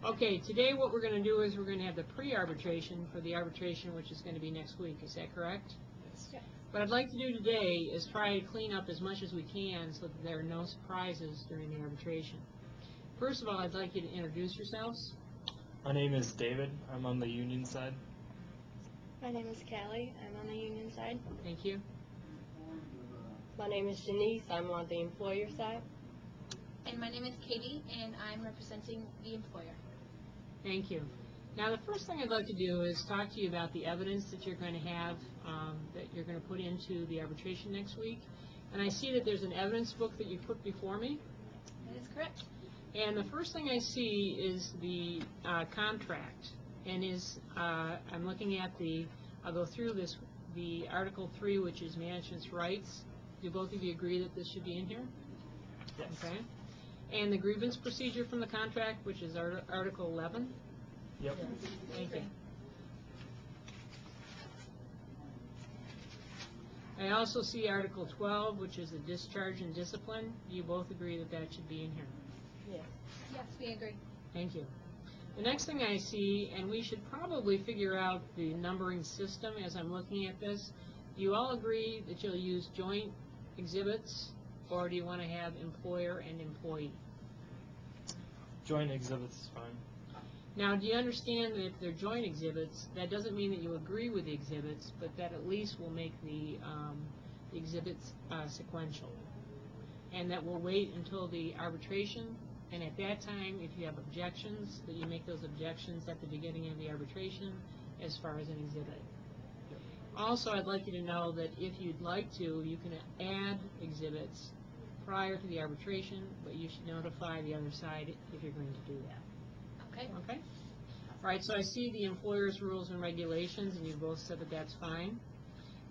Okay, today what we're going to do is we're going to have the pre-arbitration for the arbitration, which is going to be next week. Is that correct? Yes. What I'd like to do today is try to clean up as much as we can so that there are no surprises during the arbitration. First of all, I'd like you to introduce yourselves. My name is David. I'm on the union side. My name is Callie. I'm on the union side. Thank you. My name is Janice. I'm on the employer side. And my name is Katie, and I'm representing the employer. Thank you. Now, the first thing I'd like to do is talk to you about the evidence that you're going to have, that you're going to put into the arbitration next week. And I see that there's an evidence book that you put before me. That is correct. And the first thing I see is the contract. And I'm looking at I'll go through this, the Article 3, which is management's rights. Do both of you agree that this should be in here? Yes. Okay. And the grievance procedure from the contract, which is Article 11. Yep. Thank you. I also see Article 12, which is the discharge and discipline. Do you both agree that that should be in here? Yes. Yes, we agree. Thank you. The next thing I see, and we should probably figure out the numbering system as I'm looking at this, do you all agree that you'll use joint exhibits, or do you want to have employer and employee? Joint exhibits is fine. Now, do you understand that if they're joint exhibits, that doesn't mean that you agree with the exhibits, but that at least will make the exhibits sequential, and that will wait until the arbitration, and at that time, if you have objections, that you make those objections at the beginning of the arbitration as far as an exhibit. Also, I'd like you to know that if you'd like to, you can add exhibits prior to the arbitration, but you should notify the other side if you're going to do that. Okay. Okay? All right, so I see the employer's rules and regulations, and you both said that that's fine.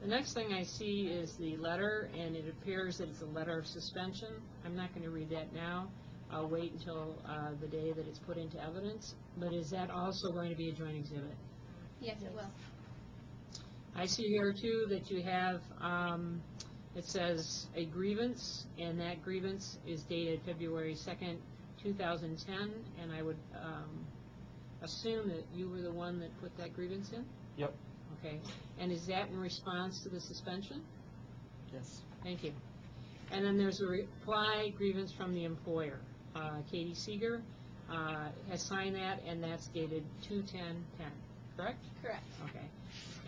The next thing I see is the letter, and it appears that it's a letter of suspension. I'm not going to read that now. I'll wait until the day that it's put into evidence. But is that also going to be a joint exhibit? Yes, it will. I see here, too, that you have, it says a grievance, and that grievance is dated February 2nd, 2010, and I would assume that you were the one that put that grievance in? Yep. Okay. And is that in response to the suspension? Yes. Thank you. And then there's a reply grievance from the employer. Katie Seeger has signed that, and that's dated 2/10/10, correct? Correct. Okay.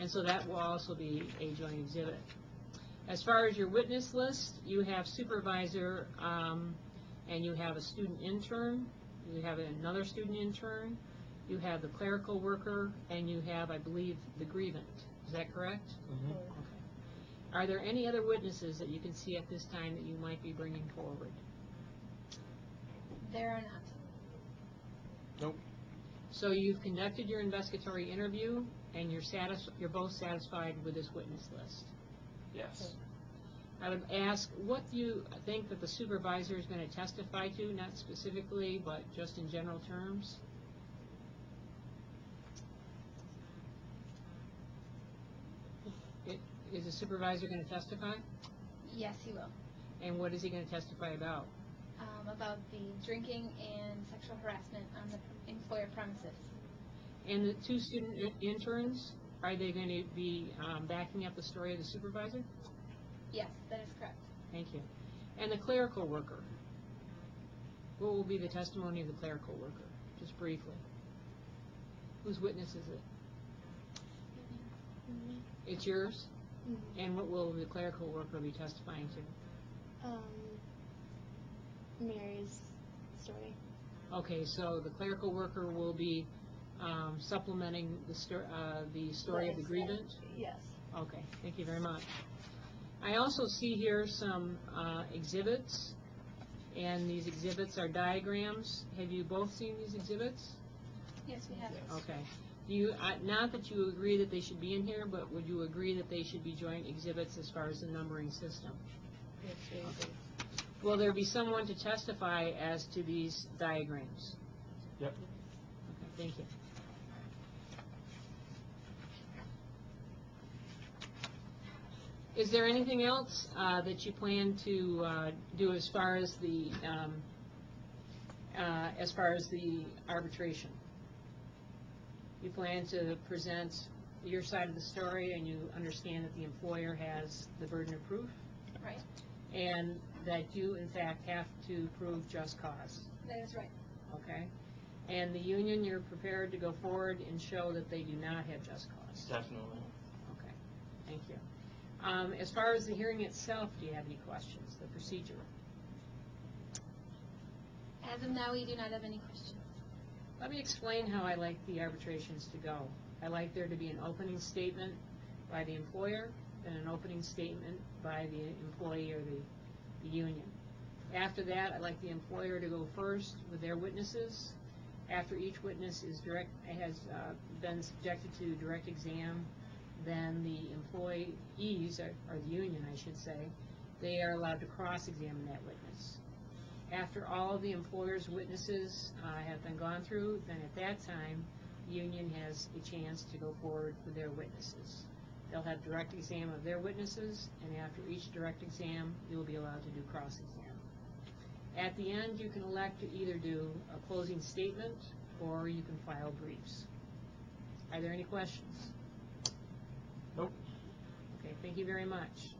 And so that will also be a joint exhibit. As far as your witness list, you have supervisor, and you have a student intern, you have another student intern, you have the clerical worker, and you have, I believe, the grievant. Is that correct? Mm-hmm. Okay. Are there any other witnesses that you can see at this time that you might be bringing forward? There are not. Nope. So you've conducted your investigatory interview, and you're both satisfied with this witness list. Yes. I would ask, what do you think that the supervisor is going to testify to, not specifically, but just in general terms? Is the supervisor going to testify? Yes, he will. And what is he going to testify about? About the drinking and sexual harassment on the employer premises. And the two student interns, are they going to be backing up the story of the supervisor? Yes, that is correct. Thank you. And the clerical worker, what will be the testimony of the clerical worker, just briefly? Whose witness is it? It's yours? Mm-hmm. And what will the clerical worker be testifying to? Mary's story. Okay, so the clerical worker will be supplementing the story of the grievant? Yes. Okay, thank you very much. I also see here some exhibits, and these exhibits are diagrams. Have you both seen these exhibits? Yes, we have. Yes. Okay. Do you, not that you agree that they should be in here, but would you agree that they should be joint exhibits as far as the numbering system? Yes, we agree. Will there be someone to testify as to these diagrams? Yep. Okay, thank you. Is there anything else that you plan to do as far as the as far as the arbitration. You plan to present your side of the story, and you understand that the employer has the burden of proof, Right. and that you, in fact, have to prove just cause, That is right. okay? And the union, you're prepared to go forward and show that they do not have just cause. Definitely. Okay, thank you. As far as the hearing itself, do you have any questions, the procedure? As of now, we do not have any questions. Let me explain how I like the arbitrations to go. I like there to be an opening statement by the employer and an opening statement by the employee or the union. After that, I like the employer to go first with their witnesses. After each witness has been subjected to direct exam, then the employees, or the union I should say, they are allowed to cross-examine that witness. After all of the employer's witnesses have been gone through, then at that time, the union has a chance to go forward with their witnesses. They'll have direct exam of their witnesses, and after each direct exam, you'll be allowed to do cross-exam. At the end, you can elect to either do a closing statement, or you can file briefs. Are there any questions? Nope. Okay, thank you very much.